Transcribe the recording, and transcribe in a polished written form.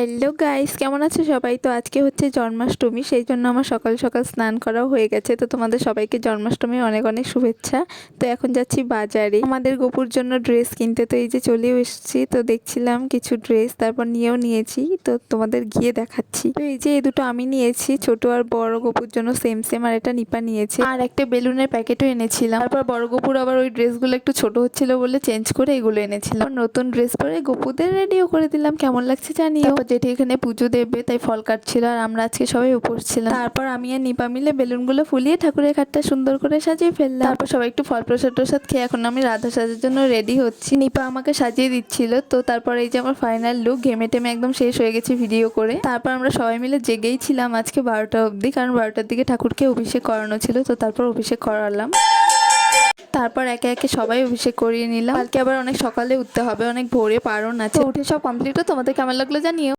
Hello guys, কেমন আছো সবাই? তো আজকে হচ্ছে জন্মাষ্টমী, সেই জন্য আমার সকাল সকাল স্নান করাও হয়ে গেছে। তো তোমাদের সবাইকে জন্মাষ্টমীর অনেক অনেক শুভেচ্ছা। তো এখন যাচ্ছি বাজারে আমাদের গোপুর জন্য ড্রেস কিনতে। তো এই যে চলেও এসেছি, তো দেখছিলাম কিছু ড্রেস, তারপর নিয়েও নিয়েছি, তো তোমাদের গিয়ে দেখাচ্ছি। তো এই যে এই দুটো আমি নিয়েছি, ছোট আর বড় গোপুর জন্য সেম সেম, আর এটা নিপা নিয়েছে, আর একটা বেলুনের প্যাকেটও এনেছিলাম। তারপর বড় গোপুর আবার ওই ড্রেসগুলো একটু ছোট হচ্ছিল বলে চেঞ্জ করে এগুলো এনেছিলাম। নতুন ড্রেস পরে গোপুদের রেডিও করে দিলাম, কেমন লাগছে জানিও। তারপর জেঠি এখানে পুজো দেবে, তাই ফল কাটছিল, আর আমরা আজকে সবাই উপোস ছিলাম। তারপর আমি আর নিপা মিলে বেলুনগুলো ফুলিয়ে ঠাকুরের ঘাটটা সুন্দর করে সাজিয়ে ফেললাম। তারপর সবাই একটু ফল প্রসাদ খেয়ে এখন আমি রাধা সাজার জন্য রেডি হচ্ছি। নিপা আমাকে সাজিয়ে দিচ্ছিল। তো তারপর এই যে আমার ফাইনাল লুক, ঘেমে টেমে একদম শেষ হয়ে গেছে ভিডিও করে। তারপর আমরা সবাই মিলে জেগেই ছিলাম আজকে 12টা অবধি, কারণ 12টার দিকে ঠাকুরকে অভিষেক করানো ছিল। তো তারপর অভিষেক করালাম। তারপর একে একে সবাই অভিষেক করিয়ে নিলাম। কালকে আবার অনেক সকালে উঠতে হবে, অনেক ভোরে পারণ আছে। উঠে সব কমপ্লিট। তোমাদের কেমন লাগলো জানিও।